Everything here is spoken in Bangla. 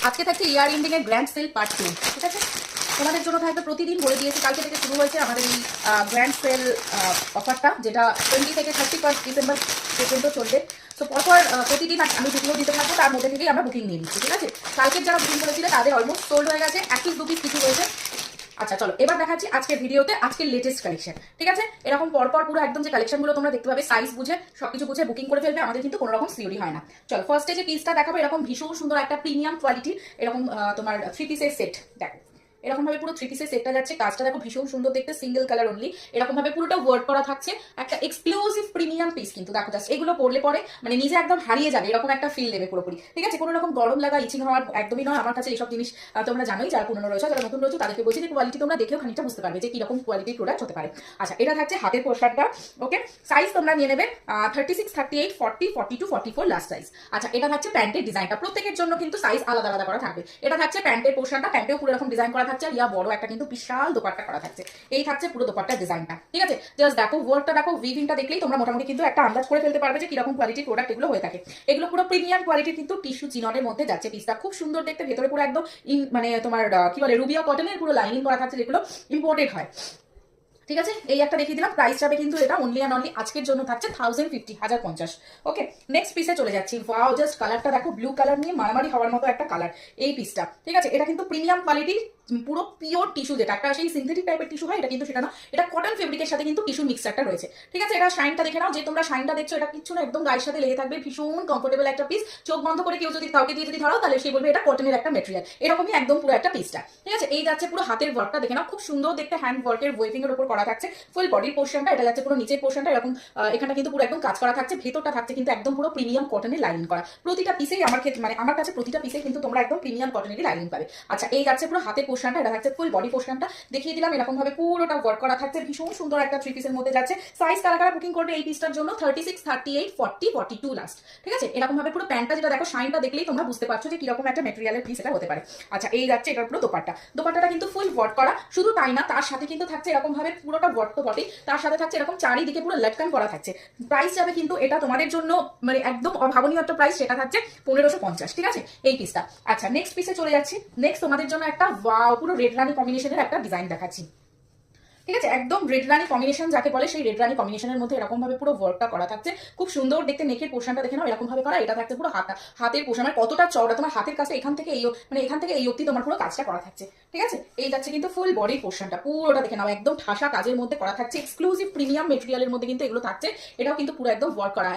আজকে থাকছে ইয়ার এন্ডিং এর গ্র্যান্ড সেল পার্ট 2, ঠিক আছে? তোমাদের জন্য থাকবে প্রতিদিন বলে দিয়েছি, কালকে থেকে শুরু হয়েছে আমাদের এই গ্র্যান্ড সেল অফারটা, যেটা 20 থেকে 31 ডিসেম্বর পর্যন্ত চলবে। তো পরপর প্রতিদিন আমি ভিডিও দিতে থাকবো, তার মধ্যে থেকেই আমরা বুকিং নিয়ে নিচ্ছি, ঠিক আছে? কালকের যারা বুকিং করেছিলে তাদের অলমোস্ট সোল্ড হয়ে গেছে, 1 পিস 2 পিস কিছু হয়েছে। আচ্ছা চলো এবার দেখাচ্ছি আজকের ভিডিওতে আজকের লেটেস্ট কালেকশন, ঠিক আছে? এরকম পরপর পুরো একদম যে কালেকশনগুলো তোমরা দেখতে পাবে সাইজ বুঝে সবকিছু বুঝে বুকিং করে ফেলবে, আমাদের কিন্তু কোনো রকম সিওরি হয় না। চলো ফার্স্টে যে পিসটা দেখাবো এরকম ভীষণ সুন্দর একটা প্রিমিয়াম কোয়ালিটি, এরকম তোমার 3 পিসের সেট। দেখো এরকম ভাবে পুরো 3 পিসের সেটটা যাচ্ছে, কাজটা দেখো ভীষণ সুন্দর দেখতে, সিঙ্গেল কালার অনলি, এরকম ভাবে পুরোটা ওয়ার্ক করা থাকছে। একটা এক্সক্লুসিভ প্রিমিয়াম পিস কিন্তু দেখো, জাস্ট এগুলো পরলে পরে মানে নিজে একদম হারিয়ে যাবে এরকম একটা ফিল দেবে পুরোপুরি, ঠিক আছে? কোনো রকম গরম লাগা ইচিং হওয়ার একদমই নয়। আমার কাছে এইসব জিনিস তোমরা জানোই, যারা পুরনো রয়েছে যারা নতুন রয়েছে তাদেরকে বলছি যে কোয়ালিটি তোমরা দেখেও খানিকটা বুঝতে পারবে যে কিরকম কোয়ালিটির প্রোডাক্ট হতে পারে। আচ্ছা এটা থাকছে হাতের পোশাকটা, ওকে? সাইজ তোমরা নিয়ে নেবে 36, 38, 40, 42, 44 লাস্ট সাইজ। আচ্ছা এটা থাকছে প্যান্টের ডিজাইনটা, প্রত্যেকের জন্য কিন্তু সাইজ আলাদা আলাদা করা থাকবে। এটা থাকছে প্যান্টের পোশাকটা, প্যান্টেও পুরো এরকম ডিজাইন করা থাকছে, আর ইয়া বড় একটা কিন্তু বিশাল দোপাট্টা করা থাকছে। এই থাকছে পুরো দোপাট্টার ডিজাইনটা, ঠিক আছে? জাস্ট দেখো ওয়ার্কটা দেখো, উইভিংটা দেখলেই তোমরা মোটামুটি কিন্তু একটা আন্দাজ করে ফেলতে পারবে যে কিরকম কোয়ালিটির প্রোডাক্ট এগুলো হয়ে থাকে। এগুলো পুরো প্রিমিয়াম কোয়ালিটির কিন্তু টিস্যু চিননের মধ্যে যাচ্ছে পিসটা, খুব সুন্দর দেখতে, ভেতরে পুরো একদম মানে তোমার কি বলে রুবিয়া কটনের পুরো লাইনিং করা থাকছে, যেগুলো ইম্পোর্টেড হয়, ঠিক আছে? এই একটা দেখিয়ে দিলাম। প্রাইস যাবে কিন্তু এটা অনলি অ্যান্ড অনলি আজকের জন্য থাকছে 1050, ওকে? নেক্সট পিসে চলে যাচ্ছি। ওয়াও, জাস্ট কালারটা দেখো, ব্লু কালার নিয়ে মারামারি হওয়ার মতো একটা কালার এই পিসটা, ঠিক আছে? এটা কিন্তু প্রিমিয়াম কোয়ালিটির পুরো পিওর টিস্যু, যেটা একটা সেই সিনথেটিক টাইপের টিস্যু হয়, এটা কিন্তু সেটা না, এটা কটন ফেব্রিকের সাথে কিন্তু টিস্যু মিক্সচারটা রয়েছে, ঠিক আছে? এটা শাইনটা দেখে নাও, যে তোমরা শাইনটা দেখছো এটা কিছু না, একদম গায়ের সাথে লেগে থাকবে, ভীষণ কমফোর্টেবল একটা পিস। চোখ বন্ধ করে কেউ যদি কাউকে দিয়ে যদি ধরাও তাহলে সে বলবে এটা কটনের একটা মেটেরিয়াল, এরকমই একদম পুরো একটা পিসটা, ঠিক আছে? এই যাচ্ছে পুরো হাতের ওয়ার্কটা দেখে নাও, খুব সুন্দর দেখতে, হ্যান্ড ওয়ার্কের ওয়েভিং এর উপর করা থাকছে। ফুল বডির পোর্শনটা এটা যাচ্ছে পুরো নিচের পোর্শনটা এরকম, এখানে কিন্তু পুরো একদম কাজ করা থাকছে, ভেতরটা থাকছে কিন্তু একদম পুরো প্রিমিয়াম কটনের লাইনিং করা। প্রতিটা পিসেই আমার ক্ষেত্রে মানে আমার কাছে প্রতিটা পিসে কিন্তু তোমরা একদম প্রিমিয়াম কটনেরই লাইনিং পাবে। আচ্ছা এই যাচ্ছে পুরো হাতের পোর্শনটা, এটা থাকছে ফুল বডি পোর্শনটা, দেখিয়ে দিলাম এরকম ভাবে পুরোটা ওয়ার্ক করা থাকছে, ভীষণ সুন্দর একটা 3 পিসের মধ্যে যাচ্ছে। সাইজ কারা কারা বুকিং করবে এই পিসটার জন্য? 36, 38, 40, 42 লাস্ট, ঠিক আছে? এরকম ভাবে পুরো প্যান্টটা যেটা দেখো, শাইনটা দেখলেই তোমরা বুঝতে পারছো যে কিরকম একটা ম্যাটেরিয়ালের পিস এটা হতে পারে। আচ্ছা এই যাচ্ছে এটার পুরো দোপাট্টা, দোপাট্টাটা কিন্তু ফুল ওয়ার্ক করা, শুধু তাই না তার সাথে কিন্তু থাকছে এরকম ভাবে পুরোটা ওয়ার্ক তো বটেই, তার সাথে থাকছে এরকম চারিদিকে পুরো লটকান করা থাকছে। প্রাইস যাবে কিন্তু এটা তোমাদের জন্য মানে একদম অভাবনীয় একটা প্রাইস, সেটা থাকছে 1550, ঠিক আছে? এই পিসটা। আচ্ছা নেক্সট পিসে চলে যাচ্ছি। নেক্সট তোমাদের জন্য একটা ওয়াও পুরো রেড রানি কম্বিনেশনের একটা ডিজাইন দেখাচ্ছি, ঠিক আছে? একদম রেড রানি কম্বিনেশন যাকে বলে, সেই রেড রানি কম্বিনেশনের মধ্যে এরকম ভাবে পুরো ওয়ার্কটা করা থাকছে, খুব সুন্দর দেখতে। নেকের পোর্শনটা দেখে নাও এরকম ভাবে করা, এটা থাকছে পুরো হাতের পোর্শন, মানে কতটা চওড়া তোমার হাতের কাছে, এখান থেকে এই মানে এখান থেকে এই অবধি তোমার পুরো কাজটা করা থাকছে, ঠিক আছে? এই যাচ্ছে কিন্তু ফুল বডির পোর্শনটা, পুরোটা দেখে নাও একদম ঠাসা কাজের মধ্যে করা থাকছে, এক্সক্লুসিভ প্রিমিয়াম মেটেরিয়ালের মধ্যে কিন্তু এগুলো থাকছে। এটাও কিন্তু পুরো একদম ওয়ার্ক করা।